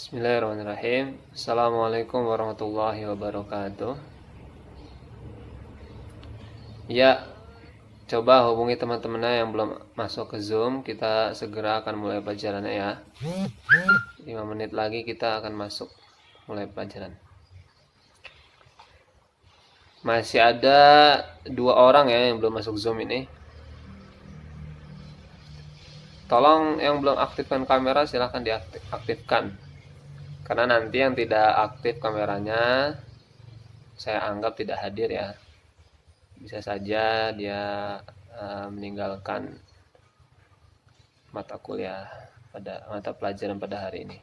Bismillahirrahmanirrahim. Assalamualaikum warahmatullahi wabarakatuh. Ya, coba hubungi teman-temannya yang belum masuk ke Zoom. Kita segera akan mulai pelajarannya ya. 5 menit lagi kita akan masuk mulai pelajaran. Masih ada 2 orang ya yang belum masuk Zoom ini. Tolong yang belum aktifkan kamera silahkan diaktifkan. Karena nanti yang tidak aktif kameranya saya anggap tidak hadir ya. Bisa saja dia meninggalkan mata kuliah pada mata pelajaran pada hari ini.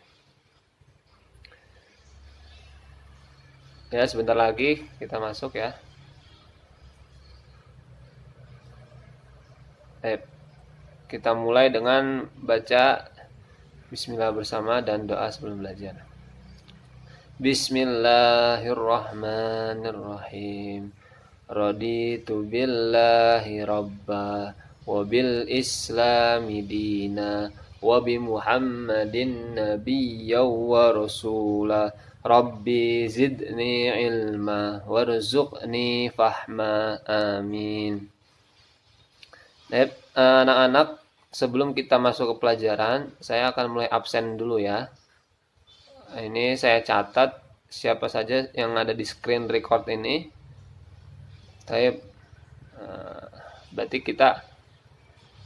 Ya, sebentar lagi kita masuk ya. Kita mulai dengan baca Bismillah bersama dan doa sebelum belajar. Bismillahirrahmanirrahim. Raditu billahi rabba wa bil islami dina wa bi Muhammadin nabiyya wa rasula. Rabbi zidni ilma warzuqni fahma. Amin. Anak-anak, sebelum kita masuk ke pelajaran, saya akan mulai absen dulu ya. Ini saya catat siapa saja yang ada di screen record ini. Berarti kita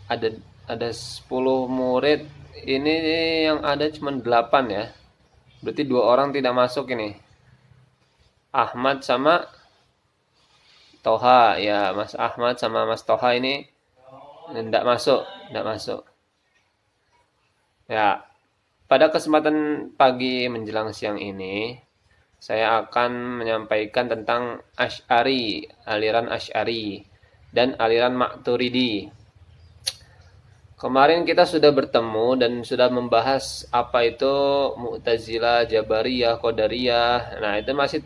ada 10 murid. Ini yang ada cuma 8 ya. Berarti 2 orang tidak masuk ini. Ahmad sama Toha ya, Mas Ahmad sama Mas Toha ini tidak masuk. Ya, pada kesempatan pagi menjelang siang ini, saya akan menyampaikan tentang Asy'ari, aliran Asy'ari, dan aliran Maturidi. Kemarin kita sudah bertemu dan sudah membahas apa itu Mu'tazilah, Jabariyah, Qadariyah. Nah, itu masih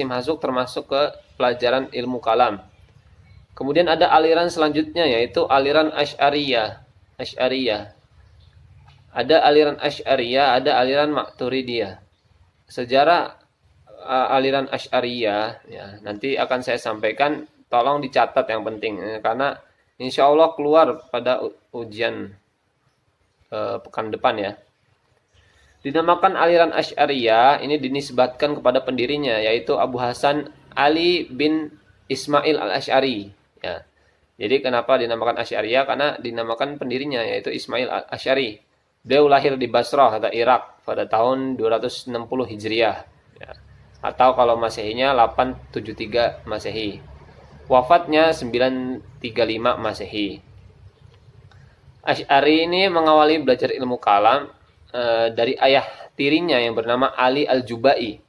masuk termasuk ke pelajaran ilmu kalam. Kemudian ada aliran selanjutnya yaitu aliran Asy'ariyah. Ada aliran Asy'ariyah, ada aliran Maturidiyah. Sejarah aliran Asy'ariyah ya, nanti akan saya sampaikan, tolong dicatat yang penting karena insya Allah keluar pada ujian pekan depan ya. Dinamakan aliran Asy'ariyah ini dinisbatkan kepada pendirinya yaitu Abu Hasan Ali bin Ismail al-Asy'ari ya. Jadi kenapa dinamakan Asy'ariyah? Karena dinamakan pendirinya yaitu Ismail al-Asy'ari. Beliau lahir di Basrah atau Irak pada tahun 260 Hijriah ya. Atau kalau Masehinya 873 Masehi. Wafatnya 935 Masehi. Asy'ari ini mengawali belajar ilmu kalam dari ayah tirinya yang bernama Ali al-Jubai.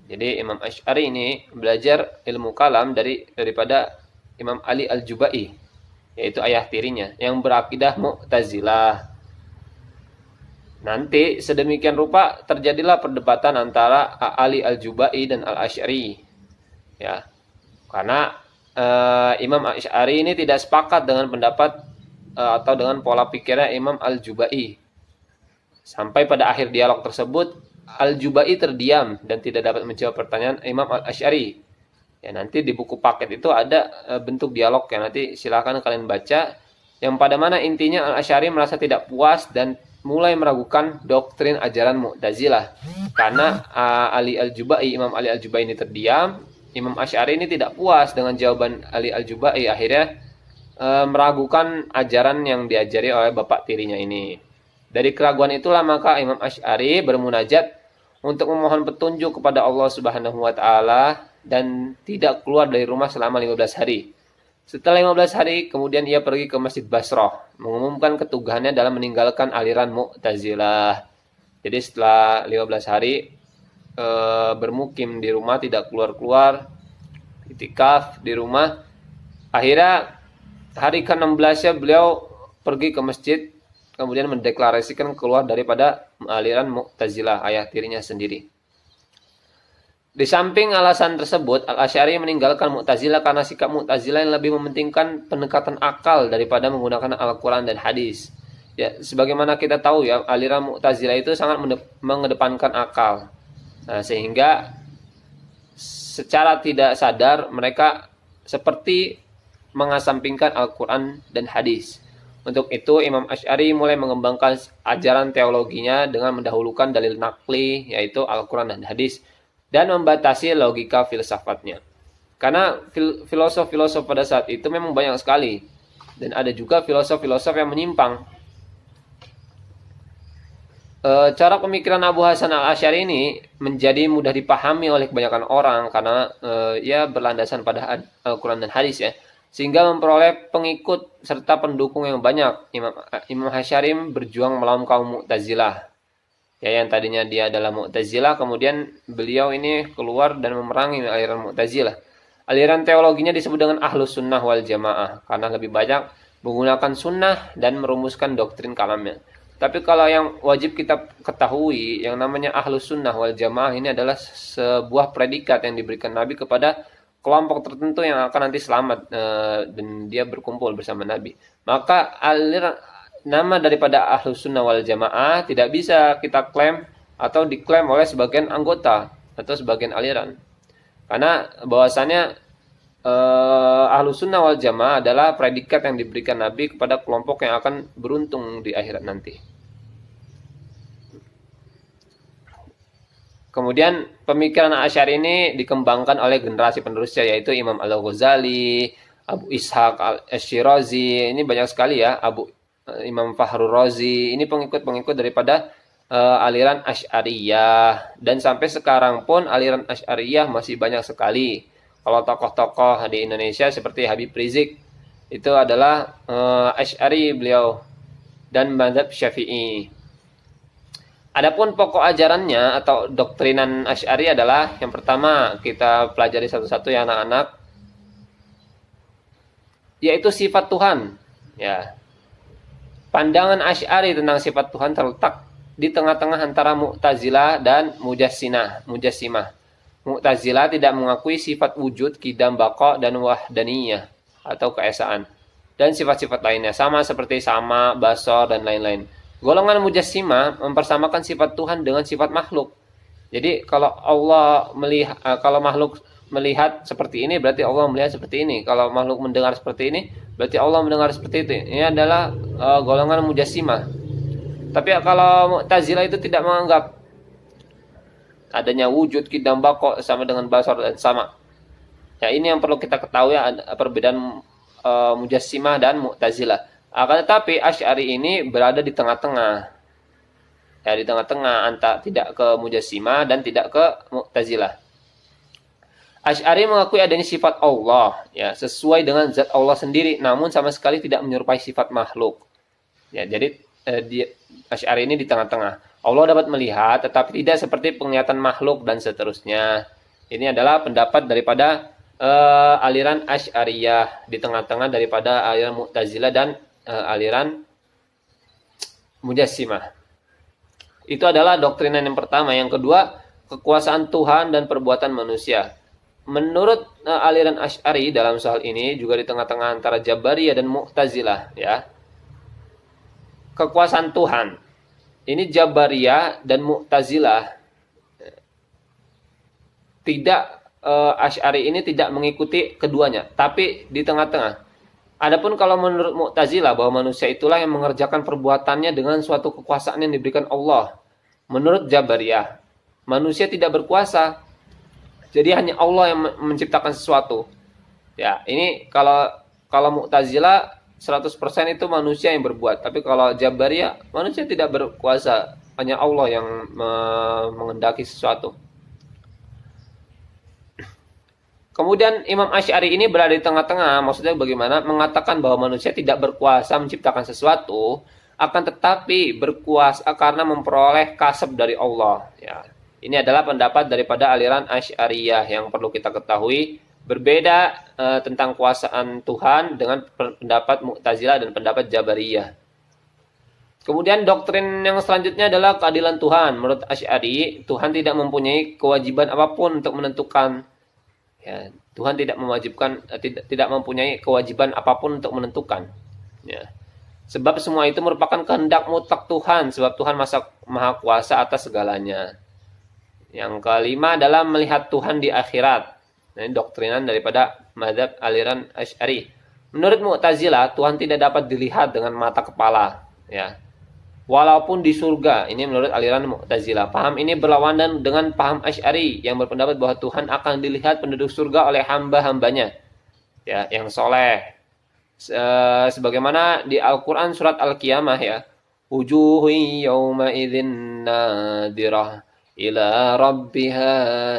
Jadi Imam Asy'ari ini belajar ilmu kalam daripada Imam Ali al-Jubai, yaitu ayah tirinya yang berakidah Mu'tazilah. Nanti sedemikian rupa terjadilah perdebatan antara Ali al-Jubai dan al-Asy'ari. Ya. Karena Imam Asy'ari ini tidak sepakat dengan pendapat atau dengan pola pikirnya Imam al-Jubai. Sampai pada akhir dialog tersebut Al-Jubai terdiam dan tidak dapat menjawab pertanyaan Imam Al-Asy'ari. Ya, nanti di buku paket itu ada bentuk dialog ya, nanti silakan kalian baca. Yang pada mana intinya Al-Asy'ari merasa tidak puas dan mulai meragukan doktrin ajaran Mu'tazilah. Karena Imam Ali Al-Jubai ini terdiam, Imam Asy'ari ini tidak puas dengan jawaban Ali Al-Jubai, akhirnya meragukan ajaran yang diajari oleh bapak tirinya ini. Dari keraguan itulah maka Imam Asy'ari bermunajat untuk memohon petunjuk kepada Allah Subhanahu wa taala dan tidak keluar dari rumah selama 15 hari. Setelah 15 hari kemudian ia pergi ke Masjid Basrah mengumumkan ketugahannya dalam meninggalkan aliran Mu'tazilah. Jadi setelah 15 hari bermukim di rumah, tidak keluar-keluar, itikaf di rumah. Akhirnya hari ke-16-nya beliau pergi ke masjid, kemudian mendeklarasikan keluar daripada aliran Mu'tazilah, ayah tirinya sendiri. Di samping alasan tersebut, Al-Asy'ari meninggalkan Mu'tazilah karena sikap Mu'tazilah yang lebih mementingkan pendekatan akal daripada menggunakan Al-Quran dan hadis. Ya, sebagaimana kita tahu ya, aliran Mu'tazilah itu sangat mengedepankan akal. Nah, sehingga secara tidak sadar mereka seperti mengasampingkan Al-Quran dan hadis. Untuk itu Imam Asy'ari mulai mengembangkan ajaran teologinya dengan mendahulukan dalil nakli, yaitu Al-Quran dan hadis, dan membatasi logika filsafatnya. Karena filosof-filosof pada saat itu memang banyak sekali, dan ada juga filosof-filosof yang menyimpang. Cara pemikiran Abu Hasan al-Asy'ari ini menjadi mudah dipahami oleh kebanyakan orang karena ia berlandasan pada Al-Quran dan hadis ya, sehingga memperoleh pengikut serta pendukung yang banyak. Imam Asy'ari berjuang melawan kaum Mu'tazilah ya, yang tadinya dia adalah Mu'tazilah, kemudian beliau ini keluar dan memerangi aliran Mu'tazilah. Aliran teologinya disebut dengan Ahlus Sunnah wal Jamaah karena lebih banyak menggunakan sunnah dan merumuskan doktrin kalamnya. Tapi kalau yang wajib kita ketahui, yang namanya Ahlus Sunnah wal Jamaah ini adalah sebuah predikat yang diberikan Nabi kepada kelompok tertentu yang akan nanti selamat dan dia berkumpul bersama Nabi. Maka aliran nama daripada Ahlus Sunnah wal Jamaah tidak bisa kita klaim atau diklaim oleh sebagian anggota atau sebagian aliran. Karena bahwasannya Ahlus Sunnah wal Jamaah adalah predikat yang diberikan Nabi kepada kelompok yang akan beruntung di akhirat nanti. Kemudian pemikiran Asy'ari ini dikembangkan oleh generasi penerusnya, yaitu Imam Al-Ghazali, Abu Ishaq Al-Shirazi, ini banyak sekali ya, Imam Fakhrur Razi, ini pengikut-pengikut daripada aliran Asy'ariyah, dan sampai sekarang pun aliran Asy'ariyah masih banyak sekali. Kalau tokoh-tokoh di Indonesia seperti Habib Rizik itu adalah Asy'ari beliau dan mazhab Syafi'i. Adapun pokok ajarannya atau doktrinan Asy'ari adalah yang pertama kita pelajari satu-satu ya anak-anak, yaitu sifat Tuhan. Ya. Pandangan Asy'ari tentang sifat Tuhan terletak di tengah-tengah antara Mu'tazilah dan Mujassimah. Mu'tazilah tidak mengakui sifat wujud, qidam, baqa, dan wahdaniyah atau keesaan, dan sifat-sifat lainnya sama seperti sama, basor, dan lain-lain. Golongan Mujassimah mempersamakan sifat Tuhan dengan sifat makhluk. Jadi kalau kalau makhluk melihat seperti ini berarti Allah melihat seperti ini. Kalau makhluk mendengar seperti ini berarti Allah mendengar seperti itu. Ini adalah golongan Mujassimah. Tapi kalau Mu'tazilah itu tidak menganggap adanya wujud, qidam, baqa sama dengan basar dan sama. Ya, ini yang perlu kita ketahui ada perbedaan Mujassimah dan Mu'tazilah. Akan tetapi Asy'ari ini berada di tengah-tengah. Ya, di tengah-tengah antara tidak ke Mujassimah dan tidak ke Mu'tazilah. Asy'ari mengakui adanya sifat Allah ya, sesuai dengan zat Allah sendiri, namun sama sekali tidak menyerupai sifat makhluk. Ya, jadi Asy'ari ini di tengah-tengah. Allah dapat melihat tetapi tidak seperti penglihatan makhluk dan seterusnya. Ini adalah pendapat daripada aliran Asy'ariyah di tengah-tengah daripada aliran Mu'tazilah dan aliran Mujassimah. Itu adalah doktrinan yang pertama. Yang kedua, kekuasaan Tuhan dan perbuatan manusia. Menurut aliran Asy'ari dalam soal ini juga di tengah-tengah antara Jabariyah dan Mu'tazilah ya. Kekuasaan Tuhan. Ini Jabariyah dan Mu'tazilah tidak Asy'ari ini tidak mengikuti keduanya, tapi di tengah-tengah. Adapun kalau menurut Mu'tazilah bahwa manusia itulah yang mengerjakan perbuatannya dengan suatu kekuasaan yang diberikan Allah. Menurut Jabariyah, manusia tidak berkuasa. Jadi hanya Allah yang menciptakan sesuatu. Ya, ini kalau Mu'tazilah 100% itu manusia yang berbuat. Tapi kalau Jabariyah, manusia tidak berkuasa. Hanya Allah yang mengendaki sesuatu. Kemudian Imam Asy'ari ini berada di tengah-tengah. Maksudnya bagaimana? Mengatakan bahwa manusia tidak berkuasa menciptakan sesuatu, akan tetapi berkuasa karena memperoleh kasab dari Allah. Ya. Ini adalah pendapat daripada aliran Asy'ariyah yang perlu kita ketahui. Berbeda tentang kuasaan Tuhan dengan pendapat Mu'tazilah dan pendapat Jabariyah. Kemudian doktrin yang selanjutnya adalah keadilan Tuhan. Menurut Asy'ari, Tuhan tidak mempunyai kewajiban apapun untuk menentukan. Ya, Tuhan tidak mempunyai kewajiban apapun untuk menentukan. Ya. Sebab semua itu merupakan kehendak mutlak Tuhan, sebab Tuhan maha kuasa atas segalanya. Yang kelima adalah melihat Tuhan di akhirat. Nah, ini doktrinan daripada mazhab aliran Asy'ari. Menurut Mu'tazilah, Tuhan tidak dapat dilihat dengan mata kepala, ya. Walaupun di surga, ini menurut aliran Mu'tazilah. Paham ini berlawanan dengan paham Asy'ari yang berpendapat bahwa Tuhan akan dilihat penduduk surga oleh hamba-hambanya, ya, yang soleh. Sebagaimana di Al-Quran surat Al-Qiyamah, ya, wujuhun yawma idzin nadirah ila rabbiha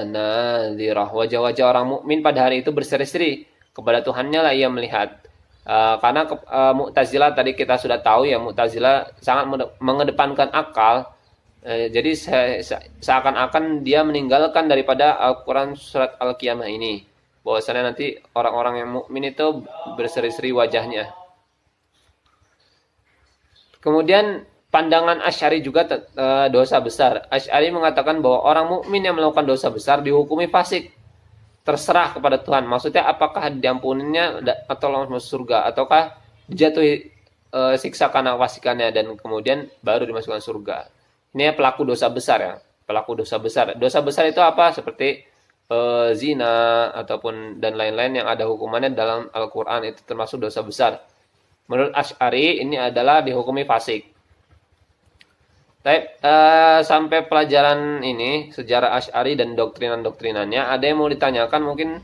nadirah. Wajah-wajah orang mukmin pada hari itu berseri-seri, kepada Tuhannya lah ia melihat. Karena Mu'tazilah tadi kita sudah tahu, ya, Mu'tazilah sangat mengedepankan akal. Jadi seakan-akan dia meninggalkan daripada Al-Quran surat Al-Qiyamah ini, bahwasanya nanti orang-orang yang mukmin itu berseri-seri wajahnya. Kemudian pandangan Asy'ari juga dosa besar. Asy'ari mengatakan bahwa orang mukmin yang melakukan dosa besar dihukumi fasik, terserah kepada Tuhan. Maksudnya apakah diampuninya atau masuk surga, ataukah dijatuhi siksa karena fasikannya dan kemudian baru dimasukkan surga. Ini pelaku dosa besar, ya. Pelaku dosa besar. Dosa besar itu apa? Seperti zina ataupun dan lain-lain yang ada hukumannya dalam Al-Quran, itu termasuk dosa besar. Menurut Asy'ari ini adalah dihukumi fasik. Sampai pelajaran ini sejarah Asy'ari dan doktrinan-doktrinannya, ada yang mau ditanyakan mungkin,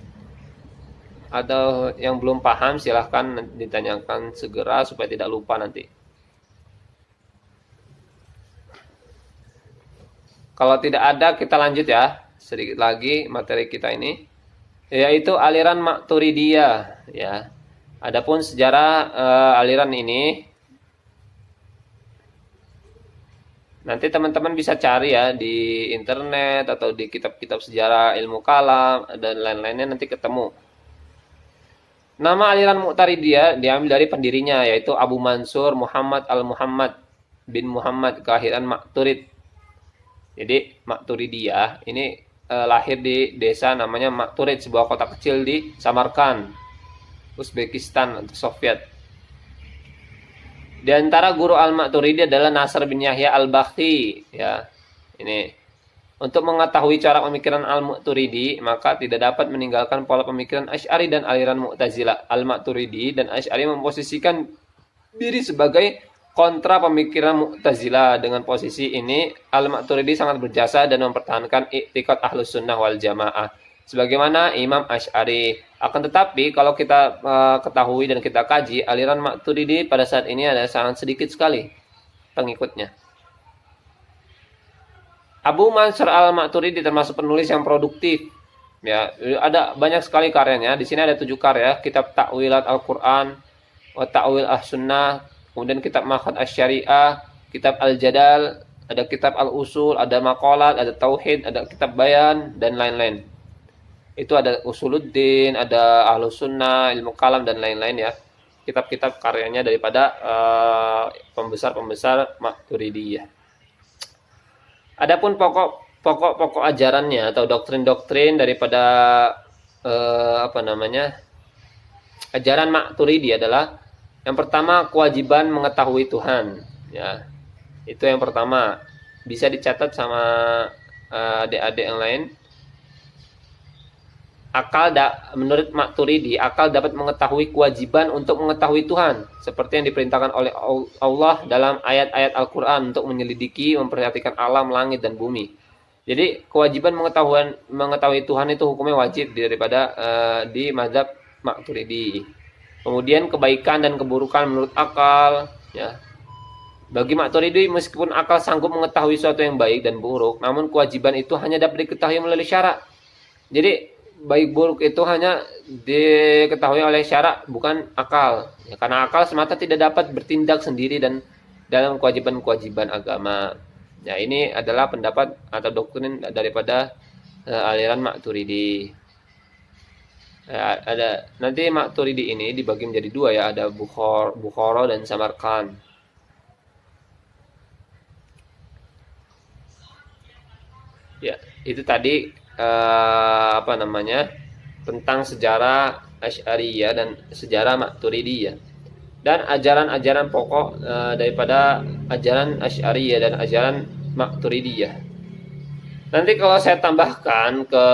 atau yang belum paham silahkan ditanyakan segera supaya tidak lupa nanti. Kalau tidak ada, kita lanjut, ya. Sedikit lagi materi kita ini, yaitu aliran Maturidiyah, ya. Adapun sejarah aliran ini nanti teman-teman bisa cari, ya, di internet atau di kitab-kitab sejarah ilmu kalam dan lain-lainnya, nanti ketemu. Nama aliran Mu'taridiyah diambil dari pendirinya, yaitu Abu Mansur Muhammad al-Muhammad bin Muhammad kelahiran Maturid. Jadi Maturidiyah ini lahir di desa namanya Maturid, sebuah kota kecil di Samarkand, Uzbekistan atau Soviet. Di antara guru Al-Maturidi adalah Nasr bin Yahya Al-Bakhti, ya. Ini untuk mengetahui cara pemikiran Al-Maturidi, maka tidak dapat meninggalkan pola pemikiran Asy'ari dan aliran Mu'tazilah. Al-Maturidi dan Asy'ari memposisikan diri sebagai kontra pemikiran Mu'tazilah. Dengan posisi ini, Al-Maturidi sangat berjasa dan mempertahankan i'tiqad Ahlus Sunnah wal Jamaah sebagaimana Imam Asy'ari. Akan tetapi kalau kita ketahui dan kita kaji, aliran Maturidi pada saat ini ada sangat sedikit sekali pengikutnya. Abu Mansur al-Maturidi termasuk penulis yang produktif, ya. Ada banyak sekali karyanya. Di sini ada 7 karya: kitab Ta'wilat Al-Quran, wa Ta'wil As-Sunnah, kemudian kitab Maqad Asy-Syariah, kitab Al-Jadal, ada kitab Al-Usul, ada Maqalat, ada Tauhid, ada kitab Bayan, dan lain-lain. Itu ada Usuluddin, ada Ahlus Sunnah, Ilmu Kalam, dan lain-lain, ya. Kitab-kitab karyanya daripada pembesar-pembesar Maturidiyah. Adapun pokok ajarannya atau doktrin-doktrin daripada ajaran Maturidi adalah, yang pertama, kewajiban mengetahui Tuhan, ya. Itu yang pertama. Bisa dicatat sama adik-adik yang lain. Menurut Maturidi, akal dapat mengetahui kewajiban untuk mengetahui Tuhan, seperti yang diperintahkan oleh Allah dalam ayat-ayat Al-Quran untuk menyelidiki, memperhatikan alam, langit, dan bumi. Jadi kewajiban mengetahui Tuhan itu hukumnya wajib daripada di mazhab Maturidi. Kemudian kebaikan dan keburukan menurut akal, ya. Bagi Maturidi, meskipun akal sanggup mengetahui sesuatu yang baik dan buruk, namun kewajiban itu hanya dapat diketahui melalui syarak. Jadi baik buruk itu hanya diketahui oleh syarak, bukan akal, ya, karena akal semata tidak dapat bertindak sendiri dan dalam kewajiban-kewajiban agama. Ya, ini adalah pendapat atau doktrin daripada aliran Maturidi. Ya, ada nanti Maturidi ini dibagi menjadi 2, ya, ada Bukhara dan Samarkand. Ya, itu tadi tentang sejarah Asy'ariyah dan sejarah Maturidiyah. dan ajaran-ajaran pokok daripada ajaran Asy'ariyah dan ajaran Maturidiyah. Nanti kalau saya tambahkan ke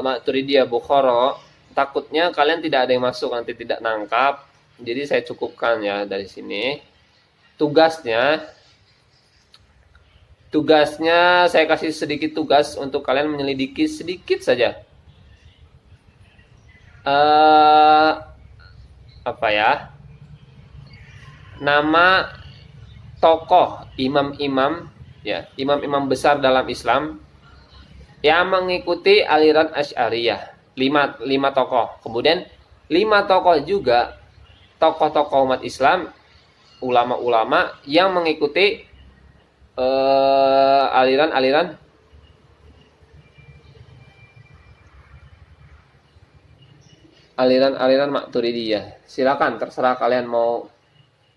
Maturidiyah Bukhara, takutnya kalian tidak ada yang masuk, nanti tidak nangkap. Jadi saya cukupkan ya dari sini. Tugasnya saya kasih sedikit tugas untuk kalian menyelidiki sedikit saja. Apa ya? Nama tokoh imam-imam ya, imam-imam besar dalam Islam yang mengikuti aliran Asy'ariyah. 5 tokoh. Kemudian 5 tokoh juga tokoh-tokoh umat Islam, ulama-ulama yang mengikuti aliran-aliran Maturidiyah. Silakan, terserah kalian mau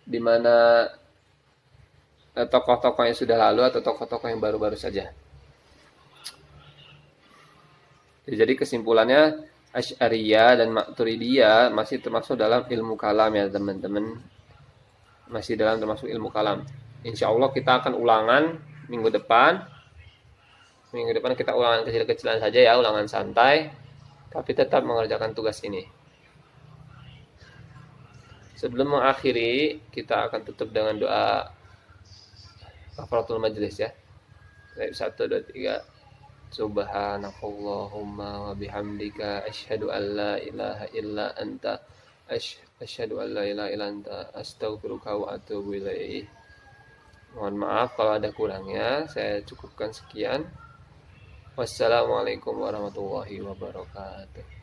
di mana tokoh-tokoh yang sudah lalu atau tokoh-tokoh yang baru-baru saja. Jadi kesimpulannya Asy'ariyah dan Maturidiyah masih termasuk dalam ilmu kalam ya teman-teman. Masih dalam termasuk ilmu kalam. Insya Allah kita akan ulangan minggu depan. Minggu depan kita ulangan kecil-kecilan saja ya, ulangan santai. Tapi tetap mengerjakan tugas ini. Sebelum mengakhiri, kita akan tutup dengan doa kafaratul majlis ya. Baik, 1, 2, 3. Subhanakallahumma wa bihamdika asyhadu an la ilaha illa anta asyhadu an la ilaha illa anta astaghfiruka wa atubu ilaih. Mohon maaf kalau ada kurangnya, saya cukupkan sekian. Wassalamualaikum warahmatullahi wabarakatuh.